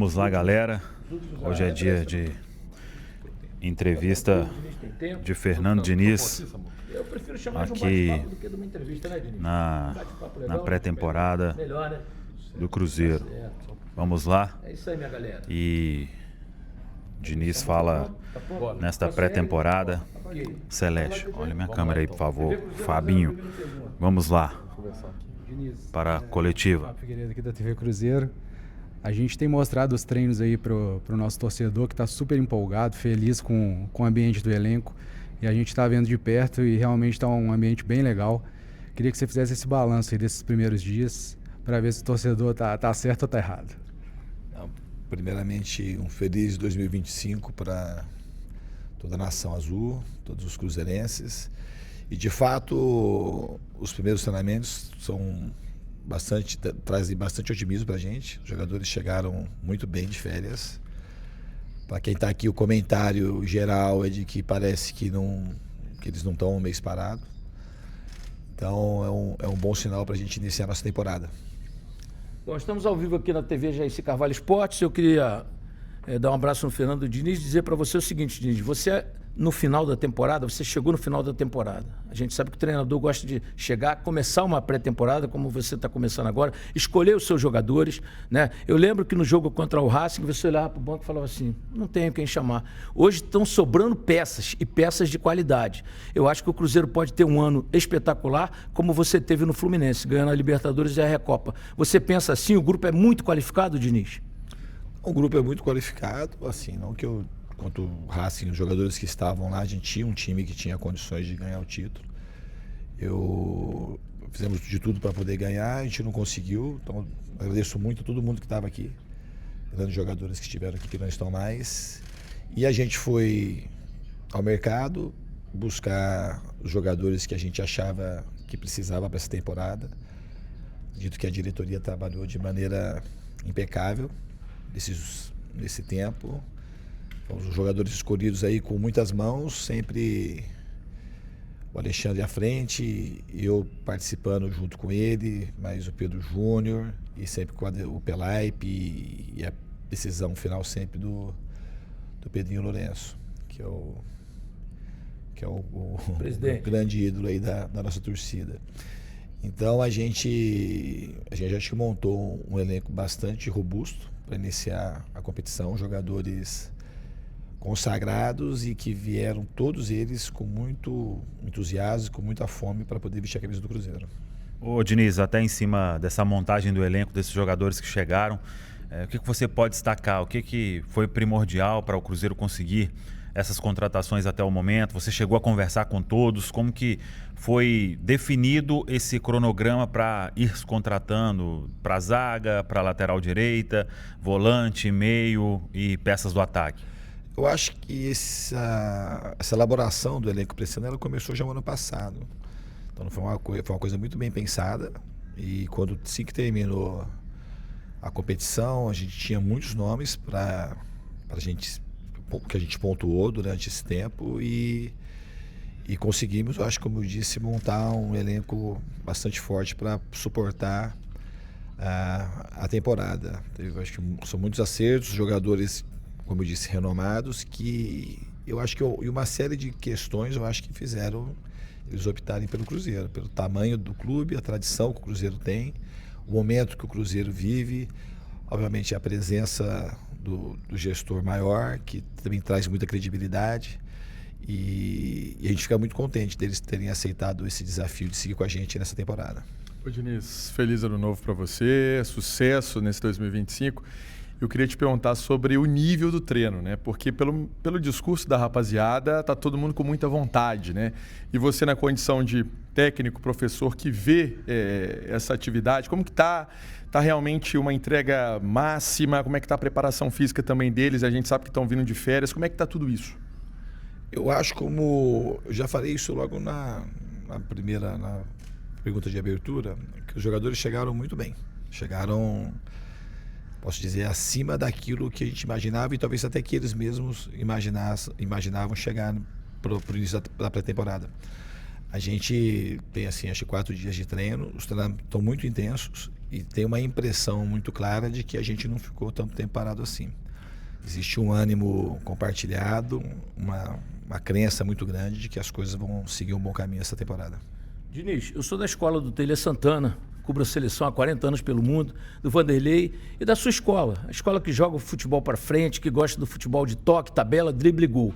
Vamos lá, galera. Hoje é dia de entrevista de Fernando Diniz aqui na pré-temporada do Cruzeiro. Vamos lá. E Diniz fala nesta pré-temporada. Celeste, olha minha câmera aí, por favor. Fabinho, vamos lá para a coletiva. Figueiredo aqui da TV Cruzeiro. A gente tem mostrado os treinos aí pro nosso torcedor, que está super empolgado, feliz com o ambiente do elenco. E a gente está vendo de perto e realmente está um ambiente bem legal. Queria que você fizesse esse balanço aí desses primeiros dias, para ver se o torcedor tá certo ou tá errado. Primeiramente, um feliz 2025 para toda a nação azul, todos os cruzeirenses. E, de fato, os primeiros treinamentos trazem bastante otimismo para a gente. Os jogadores chegaram muito bem de férias. Para quem está aqui, o comentário geral é de que parece que eles não estão um mês parado. Então é um bom sinal para a gente iniciar a nossa temporada. Bom, estamos ao vivo aqui na TV Jair Carvalho Esportes. Eu queria dar um abraço no Fernando Diniz e dizer para você o seguinte, Diniz, você chegou no final da temporada. A gente sabe que o treinador gosta de chegar, começar uma pré-temporada, como você está começando agora, escolher os seus jogadores, né? Eu lembro que no jogo contra o Racing, você olhava para o banco e falava assim, não tenho quem chamar. Hoje estão sobrando peças, e peças de qualidade. Eu acho que o Cruzeiro pode ter um ano espetacular, como você teve no Fluminense, ganhando a Libertadores e a Recopa. Você pensa assim, o grupo é muito qualificado, Diniz? O grupo é muito qualificado, assim, não que eu... Quanto o Racing, os jogadores que estavam lá, a gente tinha um time que tinha condições de ganhar o título. Fizemos de tudo para poder ganhar, a gente não conseguiu. Então, agradeço muito a todo mundo que estava aqui, grandes jogadores que estiveram aqui, que não estão mais. E a gente foi ao mercado buscar os jogadores que a gente achava que precisava para essa temporada. Dito que a diretoria trabalhou de maneira impecável nesse tempo. Os jogadores escolhidos aí com muitas mãos, sempre o Alexandre à frente, eu participando junto com ele, mais o Pedro Júnior e sempre com o Pelaipe e a decisão final sempre do Pedrinho Lourenço, que é o grande ídolo aí da nossa torcida. Então a gente acho que montou um elenco bastante robusto para iniciar a competição, jogadores consagrados e que vieram todos eles com muito entusiasmo, com muita fome para poder vestir a camisa do Cruzeiro. Ô Diniz, até em cima dessa montagem do elenco, desses jogadores que chegaram, o que você pode destacar? O que foi primordial para o Cruzeiro conseguir essas contratações até o momento? Você chegou a conversar com todos? Como que foi definido esse cronograma para ir se contratando para zaga, para lateral direita, volante, meio e peças do ataque? Eu acho que essa elaboração do elenco para esse ano, ela começou já no ano passado. Então foi uma coisa muito bem pensada. E quando assim que terminou a competição, a gente tinha muitos nomes para que a gente pontuou durante esse tempo e conseguimos, eu acho, como eu disse, montar um elenco bastante forte para suportar a temporada. Acho que são muitos acertos, jogadores, como eu disse, renomados, que eu acho que e uma série de questões eu acho que fizeram eles optarem pelo Cruzeiro, pelo tamanho do clube, a tradição que o Cruzeiro tem, o momento que o Cruzeiro vive, obviamente a presença do gestor maior, que também traz muita credibilidade, e a gente fica muito contente deles terem aceitado esse desafio de seguir com a gente nessa temporada. Ô Diniz, feliz ano novo para você, sucesso nesse 2025. Eu queria te perguntar sobre o nível do treino, né? Porque pelo discurso da rapaziada, tá todo mundo com muita vontade, né? E você, na condição de técnico, professor que vê essa atividade, como que tá realmente uma entrega máxima? Como é que tá a preparação física também deles? A gente sabe que estão vindo de férias. Como é que tá tudo isso? Eu acho, como eu já falei isso logo na pergunta de abertura, que os jogadores chegaram muito bem. Chegaram, posso dizer, acima daquilo que a gente imaginava e talvez até que eles mesmos imaginavam chegar para o início da pré-temporada. A gente tem, assim, acho que 4 dias de treino, os treinos estão muito intensos e tem uma impressão muito clara de que a gente não ficou tanto tempo parado assim. Existe um ânimo compartilhado, uma crença muito grande de que as coisas vão seguir um bom caminho essa temporada. Diniz, eu sou da escola do Telê Santana, cubro a seleção há 40 anos pelo mundo, do Vanderlei e da sua escola, a escola que joga o futebol para frente, que gosta do futebol de toque, tabela, drible e gol.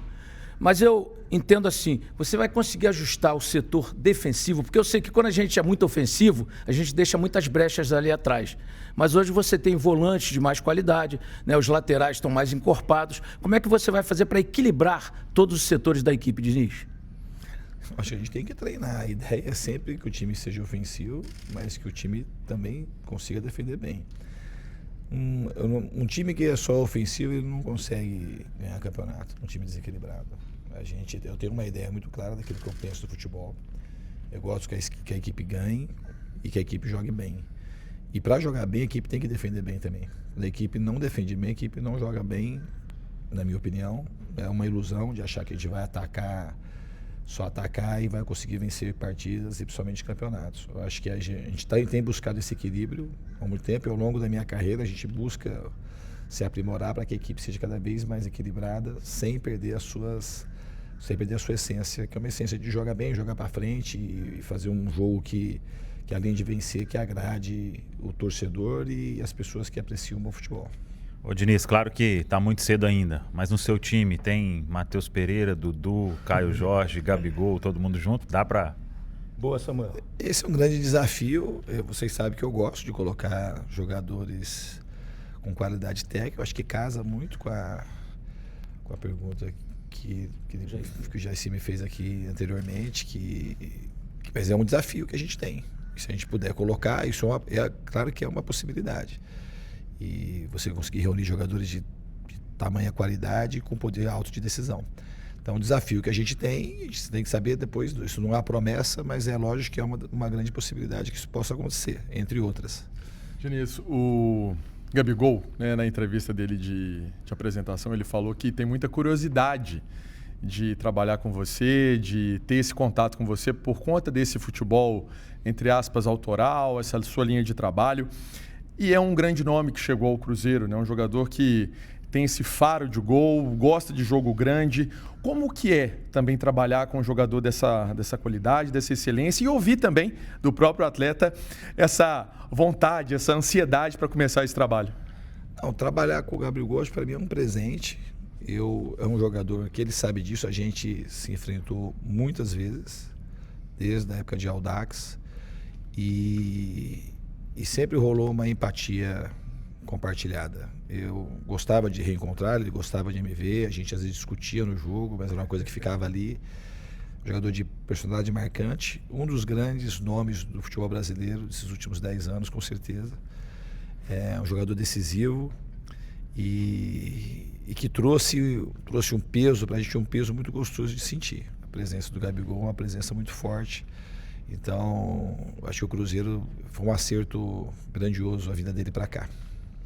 Mas eu entendo assim, você vai conseguir ajustar o setor defensivo, porque eu sei que quando a gente é muito ofensivo, a gente deixa muitas brechas ali atrás. Mas hoje você tem volantes de mais qualidade, né? Os laterais estão mais encorpados. Como é que você vai fazer para equilibrar todos os setores da equipe, Diniz? Acho que a gente tem que treinar. A ideia é sempre que o time seja ofensivo, mas que o time também consiga defender bem. Um time que é só ofensivo, ele não consegue ganhar campeonato. Um time desequilibrado. Eu tenho uma ideia muito clara daquilo que eu penso do futebol. Eu gosto que a equipe ganhe e que a equipe jogue bem. E para jogar bem, a equipe tem que defender bem também. Quando a equipe não defende bem, a equipe não joga bem, na minha opinião. É uma ilusão de achar que a gente vai só atacar e vai conseguir vencer partidas e principalmente campeonatos. Eu acho que a gente tem buscado esse equilíbrio há muito tempo. E ao longo da minha carreira, a gente busca se aprimorar para que a equipe seja cada vez mais equilibrada, sem perder a sua essência, que é uma essência de jogar bem, jogar para frente e fazer um jogo que além de vencer, que agrade o torcedor e as pessoas que apreciam o bom futebol. Ô Diniz, claro que está muito cedo ainda, mas no seu time tem Matheus Pereira, Dudu, Caio Jorge, Gabigol, todo mundo junto? Dá para... Boa, Samuel. Esse é um grande desafio. Vocês sabem que eu gosto de colocar jogadores com qualidade técnica. Eu acho que casa muito com a pergunta que o Jaci me fez aqui anteriormente, mas é um desafio que a gente tem. E se a gente puder colocar, isso claro que é uma possibilidade. E você conseguir reunir jogadores de tamanha qualidade com poder alto de decisão. Então, o desafio que a gente tem que saber depois, isso não há promessa, mas é lógico que é uma grande possibilidade que isso possa acontecer, entre outras. Diniz, o Gabigol, né, na entrevista dele de apresentação, ele falou que tem muita curiosidade de trabalhar com você, de ter esse contato com você por conta desse futebol, entre aspas, autoral, essa sua linha de trabalho. E é um grande nome que chegou ao Cruzeiro, né? Um jogador que tem esse faro de gol, gosta de jogo grande. Como que é também trabalhar com um jogador dessa qualidade, dessa excelência e ouvir também do próprio atleta essa vontade, essa ansiedade para começar esse trabalho? Não, trabalhar com o Gabigol para mim é um presente. É um jogador que ele sabe disso, a gente se enfrentou muitas vezes, desde a época de Audax, e sempre rolou uma empatia compartilhada. Eu gostava de reencontrar, ele gostava de me ver, a gente às vezes discutia no jogo, mas era uma coisa que ficava ali. Jogador de personalidade marcante, um dos grandes nomes do futebol brasileiro desses últimos 10 anos, com certeza. É um jogador decisivo e que trouxe um peso para a gente, um peso muito gostoso de sentir. A presença do Gabigol é uma presença muito forte. Então, acho que o Cruzeiro foi um acerto grandioso a vinda dele para cá.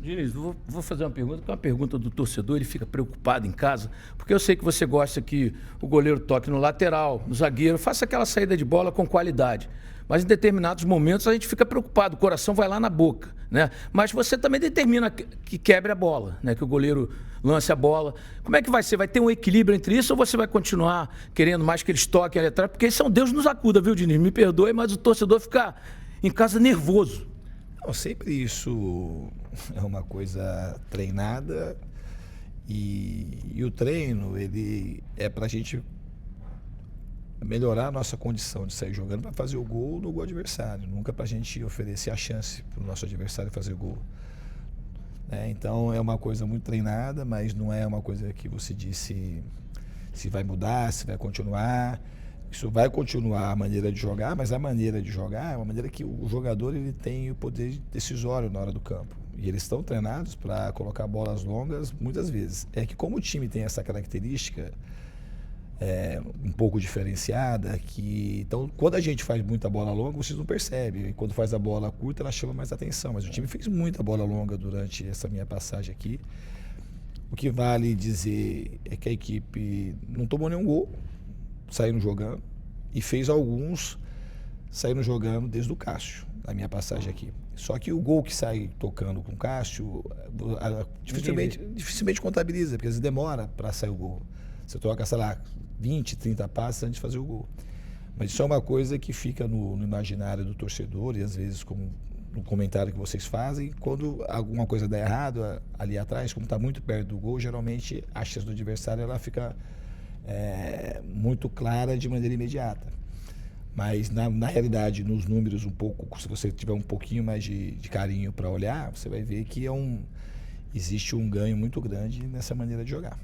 Diniz, vou fazer uma pergunta, que é uma pergunta do torcedor, ele fica preocupado em casa, porque eu sei que você gosta que o goleiro toque no lateral, no zagueiro, faça aquela saída de bola com qualidade. Mas em determinados momentos a gente fica preocupado, o coração vai lá na boca, né? Mas você também determina que quebre a bola, né? Que o goleiro lance a bola. Como é que vai ser? Vai ter um equilíbrio entre isso ou você vai continuar querendo mais que eles toquem ali atrás? Porque isso é um Deus nos acuda, viu, Diniz? Me perdoe, mas o torcedor fica em casa nervoso. Não, sempre isso é uma coisa treinada e o treino, ele é pra gente melhorar a nossa condição de sair jogando para fazer o gol no gol adversário, nunca para a gente oferecer a chance para o nosso adversário fazer gol. Então é uma coisa muito treinada, mas não é uma coisa que você disse se vai mudar, se vai continuar. Isso vai continuar a maneira de jogar, mas a maneira de jogar é uma maneira que o jogador ele tem o poder decisório na hora do campo. E eles estão treinados para colocar bolas longas muitas vezes. É que como o time tem essa característica um pouco diferenciada, então quando a gente faz muita bola longa, vocês não percebem. E quando faz a bola curta, ela chama mais atenção. Mas o time fez muita bola longa durante essa minha passagem aqui. O que vale dizer é que a equipe não tomou nenhum gol, saindo jogando, e fez alguns saindo jogando desde o Cássio, na minha passagem aqui. Só que o gol que sai tocando com o Cássio, dificilmente contabiliza, porque às vezes demora para sair o gol. Você toca, sei lá, 20, 30 passes antes de fazer o gol. Mas isso é uma coisa que fica no imaginário do torcedor e às vezes no comentário que vocês fazem. Quando alguma coisa dá errado ali atrás, como está muito perto do gol, geralmente a chance do adversário ela fica muito clara de maneira imediata. Mas na realidade, nos números um pouco, se você tiver um pouquinho mais de carinho para olhar, você vai ver que existe um ganho muito grande nessa maneira de jogar.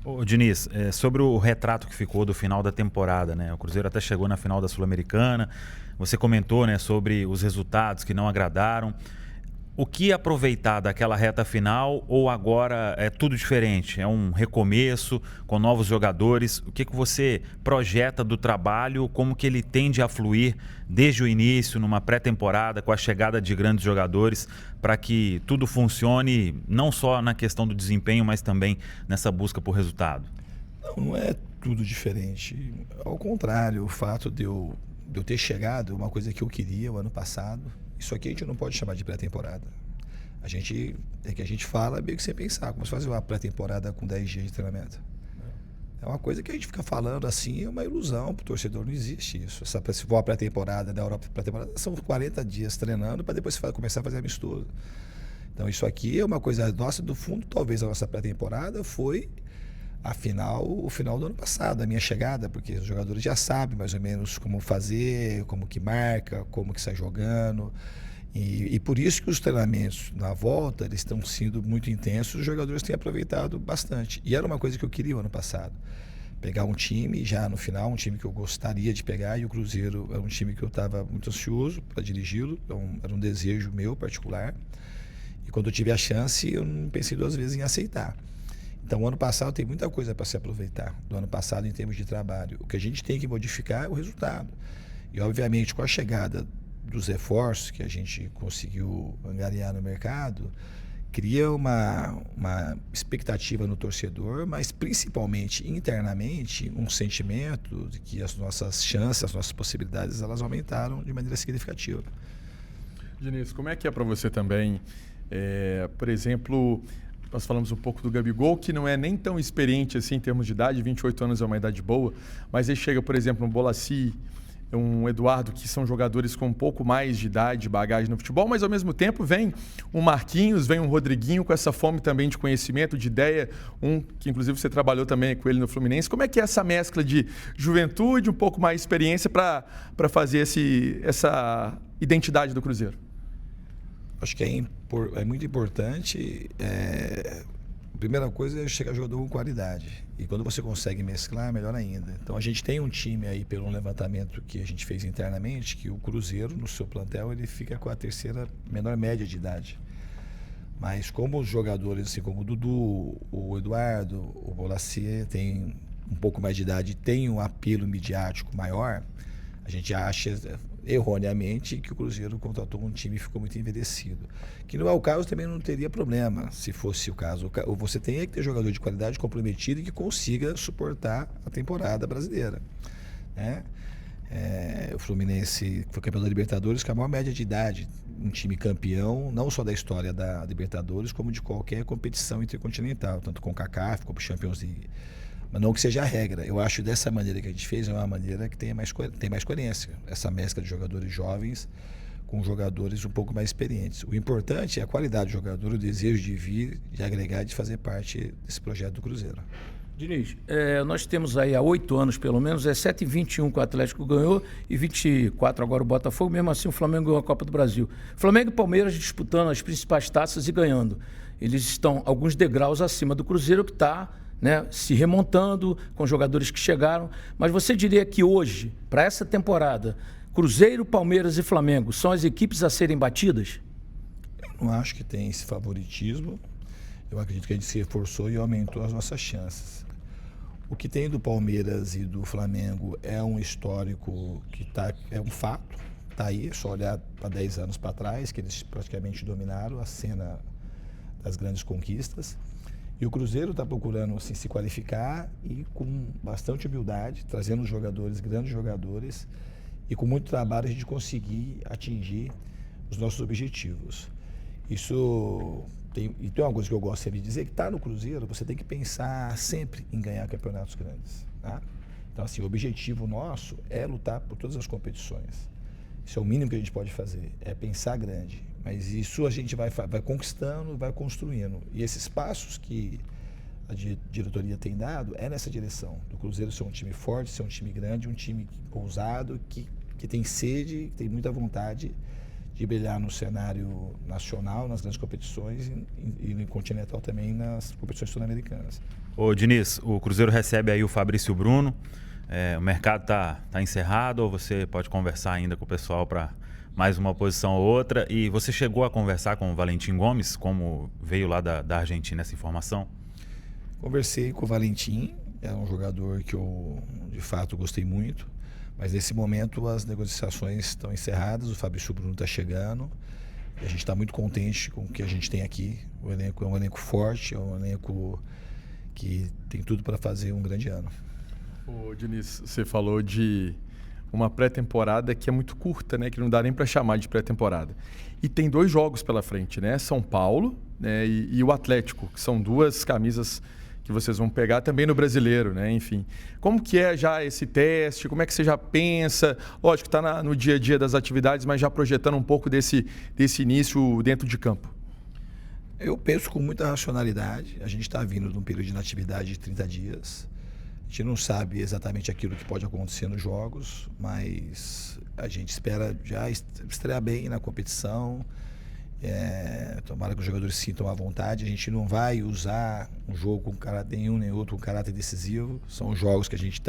Ô, Diniz, sobre o retrato que ficou do final da temporada, né? O Cruzeiro até chegou na final da Sul-Americana. Você comentou, né, sobre os resultados que não agradaram. O que aproveitar daquela reta final ou agora é tudo diferente? É um recomeço com novos jogadores? O que você projeta do trabalho? Como que ele tende a fluir desde o início, numa pré-temporada, com a chegada de grandes jogadores, para que tudo funcione não só na questão do desempenho, mas também nessa busca por resultado? Não é tudo diferente. Ao contrário, o fato de eu ter chegado, uma coisa que eu queria o ano passado, isso aqui a gente não pode chamar de pré-temporada. A gente fala meio que sem pensar, como se fazer uma pré-temporada com 10 dias de treinamento. É uma coisa que a gente fica falando assim, é uma ilusão para o torcedor, não existe isso. Se for a pré-temporada da Europa, pré-temporada são 40 dias treinando para depois começar a fazer amistoso. Então isso aqui é uma coisa nossa, do fundo, talvez a nossa pré-temporada foi o final do ano passado, a minha chegada, porque os jogadores já sabem mais ou menos como fazer, como que marca, como que sai jogando. E por isso que os treinamentos na volta, eles estão sendo muito intensos, os jogadores têm aproveitado bastante. E era uma coisa que eu queria o ano passado. Pegar um time já no final, um time que eu gostaria de pegar, e o Cruzeiro era um time que eu estava muito ansioso para dirigi-lo, era um desejo meu particular. E quando eu tive a chance, eu não pensei duas vezes em aceitar. Então, o ano passado tem muita coisa para se aproveitar do ano passado em termos de trabalho. O que a gente tem que modificar é o resultado. E, obviamente, com a chegada dos reforços que a gente conseguiu angariar no mercado, cria uma expectativa no torcedor, mas principalmente internamente um sentimento de que as nossas chances, as nossas possibilidades, elas aumentaram de maneira significativa. Diniz, como é que é para você também, por exemplo, nós falamos um pouco do Gabigol, que não é nem tão experiente assim em termos de idade, 28 anos é uma idade boa, mas aí chega, por exemplo, um Bolassi, um Eduardo, que são jogadores com um pouco mais de idade, bagagem no futebol, mas ao mesmo tempo vem um Marquinhos, vem um Rodriguinho com essa fome também de conhecimento, de ideia, que inclusive você trabalhou também com ele no Fluminense. Como é que é essa mescla de juventude, um pouco mais de experiência para fazer essa identidade do Cruzeiro? Acho que é muito importante. A primeira coisa é chegar jogador com qualidade. E quando você consegue mesclar, melhor ainda. Então a gente tem um time aí, pelo levantamento que a gente fez internamente, que o Cruzeiro, no seu plantel, ele fica com a terceira menor média de idade. Mas como os jogadores, assim como o Dudu, o Eduardo, o Bolassi, tem um pouco mais de idade e tem um apelo midiático maior, a gente acha erroneamente que o Cruzeiro contratou um time e ficou muito envelhecido. Que não é o caso, também não teria problema se fosse o caso. Você tem que ter jogador de qualidade comprometido e que consiga suportar a temporada brasileira, né? O Fluminense foi campeão da Libertadores com a maior média de idade, um time campeão não só da história da Libertadores, como de qualquer competição intercontinental, tanto com o CACAF como Champions League. Mas não que seja a regra. Eu acho dessa maneira que a gente fez é uma maneira que tem mais coerência. Essa mescla de jogadores jovens com jogadores um pouco mais experientes. O importante é a qualidade do jogador, o desejo de vir, de agregar, de fazer parte desse projeto do Cruzeiro. Diniz, nós temos aí há 8 anos pelo menos, 7-21 que o Atlético ganhou e 24 agora o Botafogo, mesmo assim o Flamengo ganhou a Copa do Brasil. Flamengo e Palmeiras disputando as principais taças e ganhando. Eles estão alguns degraus acima do Cruzeiro, que está se remontando com jogadores que chegaram. Mas você diria que hoje, para essa temporada, Cruzeiro, Palmeiras e Flamengo são as equipes a serem batidas? Eu não acho que tem esse favoritismo. Eu acredito que a gente se reforçou e aumentou as nossas chances. O que tem do Palmeiras e do Flamengo é um histórico que é um fato. Está aí, é só olhar para 10 anos para trás, que eles praticamente dominaram a cena das grandes conquistas. E o Cruzeiro está procurando assim, se qualificar e com bastante humildade, trazendo jogadores, grandes jogadores, e com muito trabalho a gente conseguir atingir os nossos objetivos. Isso tem uma coisa que eu gosto sempre de dizer, que tá no Cruzeiro, você tem que pensar sempre em ganhar campeonatos grandes, tá? Então, assim, o objetivo nosso é lutar por todas as competições. Isso é o mínimo que a gente pode fazer, é pensar grande. Mas isso a gente vai conquistando, vai construindo. E esses passos que a diretoria tem dado é nessa direção. Do Cruzeiro ser um time forte, ser um time grande, um time ousado, que tem sede, que tem muita vontade de brilhar no cenário nacional, nas grandes competições e no continental também, nas competições sul-americanas. Ô Diniz, o Cruzeiro recebe aí o Fabrício Bruno. O mercado tá encerrado ou você pode conversar ainda com o pessoal para mais uma posição ou outra? E você chegou a conversar com o Valentim Gomes, como veio lá da Argentina essa informação? Conversei com o Valentim, é um jogador que eu de fato gostei muito, mas nesse momento as negociações estão encerradas, o Fabrício Bruno está chegando e a gente está muito contente com o que a gente tem aqui. O elenco é um elenco forte, é um elenco que tem tudo para fazer um grande ano. Ô, Diniz, você falou de uma pré-temporada que é muito curta, né? Que não dá nem para chamar de pré-temporada. E tem 2 jogos pela frente, né? São Paulo, né? E o Atlético, que são 2 camisas que vocês vão pegar também no Brasileiro, né? Enfim, como que é já esse teste? Como é que você já pensa? Lógico que está no dia a dia das atividades, mas já projetando um pouco desse início dentro de campo. Eu penso com muita racionalidade. A gente está vindo de um período de inatividade de 30 dias. A gente não sabe exatamente aquilo que pode acontecer nos jogos, mas a gente espera já estrear bem na competição. Tomara que os jogadores sintam à vontade. A gente não vai usar um jogo com caráter nenhum nem outro com caráter decisivo. São jogos que a gente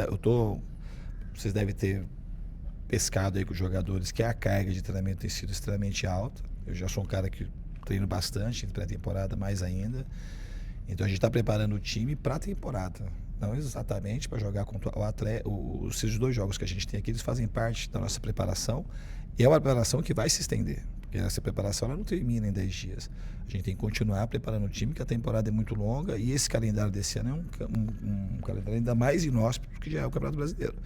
vocês devem ter pescado aí com os jogadores, que a carga de treinamento tem sido extremamente alta. Eu já sou um cara que treino bastante em pré-temporada, mais ainda. Então a gente está preparando o time para a temporada. Não exatamente para jogar contra o Atlético. Esses 2 jogos que a gente tem aqui, eles fazem parte da nossa preparação. E é uma preparação que vai se estender. Porque essa preparação ela não termina em 10 dias. A gente tem que continuar preparando o time, que a temporada é muito longa. E esse calendário desse ano é um calendário ainda mais inóspito do que já é o Campeonato Brasileiro.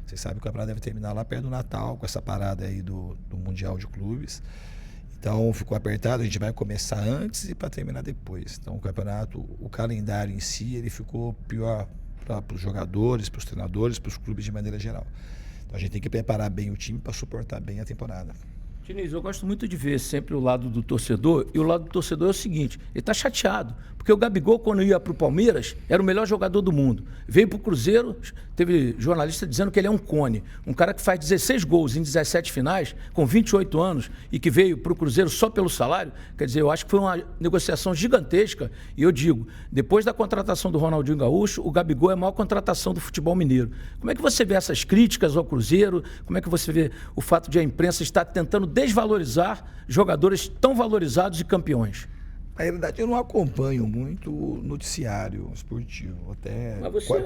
Vocês sabem que o campeonato deve terminar lá perto do Natal, com essa parada aí do Mundial de Clubes. Então ficou apertado, a gente vai começar antes e para terminar depois. Então o campeonato, o calendário em si, ele ficou pior para os jogadores, para os treinadores, para os clubes de maneira geral. Então a gente tem que preparar bem o time para suportar bem a temporada. Diniz, eu gosto muito de ver sempre o lado do torcedor, e o lado do torcedor é o seguinte, ele está chateado, porque o Gabigol, quando ia para o Palmeiras, era o melhor jogador do mundo. Veio para o Cruzeiro, teve jornalista dizendo que ele é um cone, um cara que faz 16 gols em 17 finais, com 28 anos, e que veio para o Cruzeiro só pelo salário. Quer dizer, eu acho que foi uma negociação gigantesca, e eu digo, depois da contratação do Ronaldinho Gaúcho, o Gabigol é a maior contratação do futebol mineiro. Como é que você vê essas críticas ao Cruzeiro? Como é que você vê o fato de a imprensa estar tentando desvalorizar jogadores tão valorizados e campeões? Na realidade, eu não acompanho muito o noticiário esportivo. Até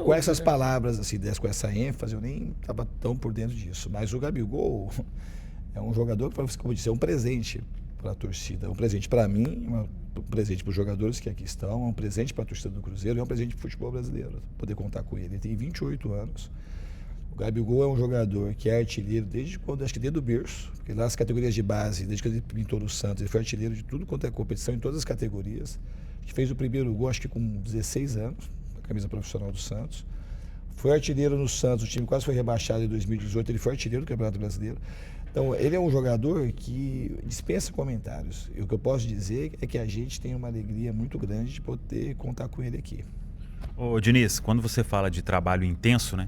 com essas palavras, assim, com essa ênfase, eu nem estava tão por dentro disso. Mas o Gabigol é um jogador que, como eu disse, é um presente para a torcida. É um presente para mim, um presente para os jogadores que aqui estão, é um presente para a torcida do Cruzeiro e é um presente para o futebol brasileiro, poder contar com ele. Ele tem 28 anos. O Gabigol é um jogador que é artilheiro desde o berço, porque lá nas categorias de base, desde que ele pintou no Santos, ele foi artilheiro de tudo quanto é competição, em todas as categorias. Que fez o primeiro gol, acho que com 16 anos, na camisa profissional do Santos. Foi artilheiro no Santos, o time quase foi rebaixado em 2018, ele foi artilheiro do Campeonato Brasileiro. Então, ele é um jogador que dispensa comentários. E o que eu posso dizer é que a gente tem uma alegria muito grande de poder contar com ele aqui. Ô Diniz, quando você fala de trabalho intenso, né,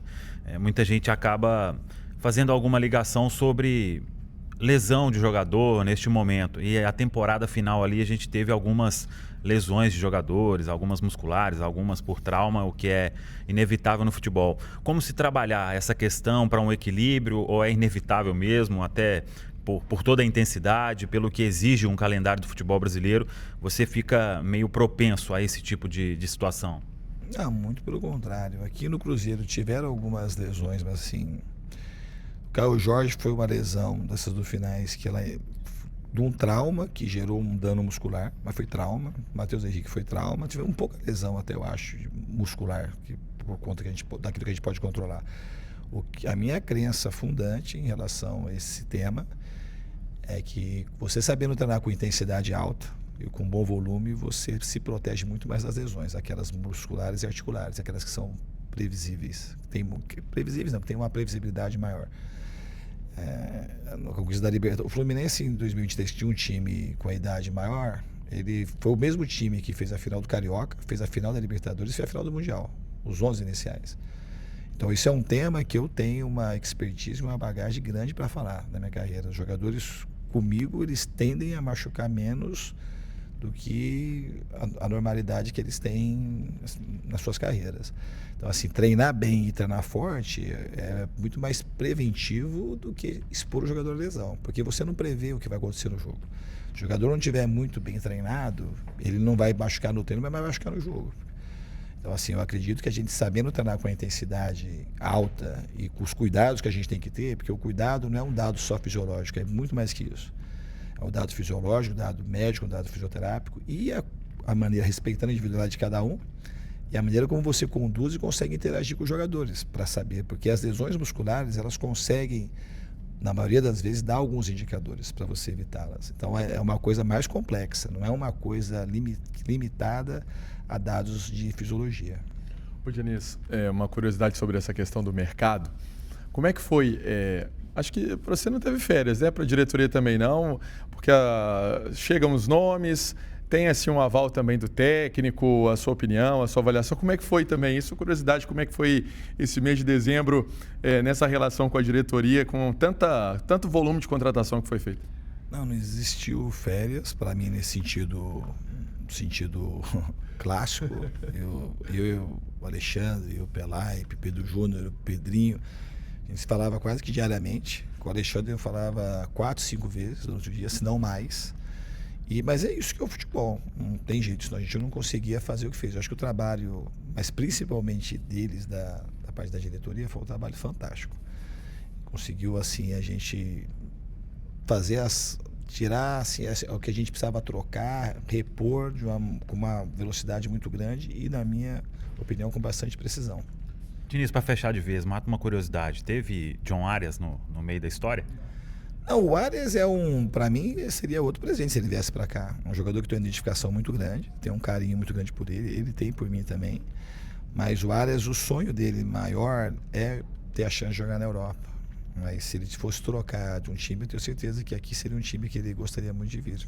muita gente acaba fazendo alguma ligação sobre lesão de jogador neste momento. E a temporada final ali a gente teve algumas lesões de jogadores, algumas musculares, algumas por trauma, o que é inevitável no futebol. Como se trabalhar essa questão para um equilíbrio ou é inevitável mesmo, até por toda a intensidade, pelo que exige um calendário do futebol brasileiro, você fica meio propenso a esse tipo de situação? Não, muito pelo contrário. Aqui no Cruzeiro tiveram algumas lesões, mas assim, o Caio Jorge foi uma lesão dessas do finais que ela é de um trauma que gerou um dano muscular, mas foi trauma. Matheus Henrique foi trauma, tivemos um pouco de lesão até, eu acho, muscular, que, por conta daquilo que a gente pode controlar. A minha crença fundante em relação a esse tema é que você sabendo treinar com intensidade alta e com bom volume, você se protege muito mais das lesões, aquelas musculares e articulares, aquelas que são previsíveis. Previsíveis não, tem uma previsibilidade maior. No conquista da Libertadores, o Fluminense em 2023 tinha um time com a idade maior. Ele foi o mesmo time que fez a final do Carioca, fez a final da Libertadores e fez a final do Mundial, os 11 iniciais. Então isso é um tema que eu tenho uma expertise e uma bagagem grande para falar na minha carreira. Os jogadores comigo, eles tendem a machucar menos do que a normalidade que eles têm nas suas carreiras. Então, assim, treinar bem e treinar forte é muito mais preventivo do que expor o jogador à lesão, porque você não prevê o que vai acontecer no jogo. Se o jogador não estiver muito bem treinado, ele não vai machucar no treino, mas vai machucar no jogo. Então, assim, eu acredito que a gente sabendo treinar com a intensidade alta e com os cuidados que a gente tem que ter, porque o cuidado não é um dado só fisiológico, é muito mais que isso. É o dado fisiológico, o dado médico, o dado fisioterápico e a maneira, respeitando a individualidade de cada um e a maneira como você conduz e consegue interagir com os jogadores para saber, porque as lesões musculares, elas conseguem, na maioria das vezes, dar alguns indicadores para você evitá-las. Então, é uma coisa mais complexa, não é uma coisa limitada a dados de fisiologia. Ô, Diniz, uma curiosidade sobre essa questão do mercado. Como é que foi? Acho que para você não teve férias, né? Para a diretoria também não, porque chegam os nomes, tem assim um aval também do técnico, a sua opinião, a sua avaliação. Como é que foi também isso? Curiosidade, como é que foi esse mês de dezembro nessa relação com a diretoria, com tanto volume de contratação que foi feito? Não existiu férias para mim nesse sentido clássico. Eu, o Alexandre, o Pelai, o Pedro Júnior, o Pedrinho, a gente se falava quase que diariamente. Com o Alexandre eu falava 4, 5 vezes no outro dia, se não mais. Mas é isso que é o futebol, não tem jeito, senão a gente não conseguia fazer o que fez. Eu acho que o trabalho, mas principalmente deles, da parte da diretoria, foi um trabalho fantástico. Conseguiu, assim, a gente fazer tirar assim, o que a gente precisava trocar, repor com uma velocidade muito grande e, na minha opinião, com bastante precisão. Diniz, para fechar de vez, mata uma curiosidade. Teve John Arias no meio da história? Não, o Arias para mim, seria outro presente se ele viesse para cá. Um jogador que tem uma identificação muito grande, tem um carinho muito grande por ele tem por mim também. Mas o Arias, o sonho dele maior é ter a chance de jogar na Europa. Mas se ele fosse trocar de um time, eu tenho certeza que aqui seria um time que ele gostaria muito de vir.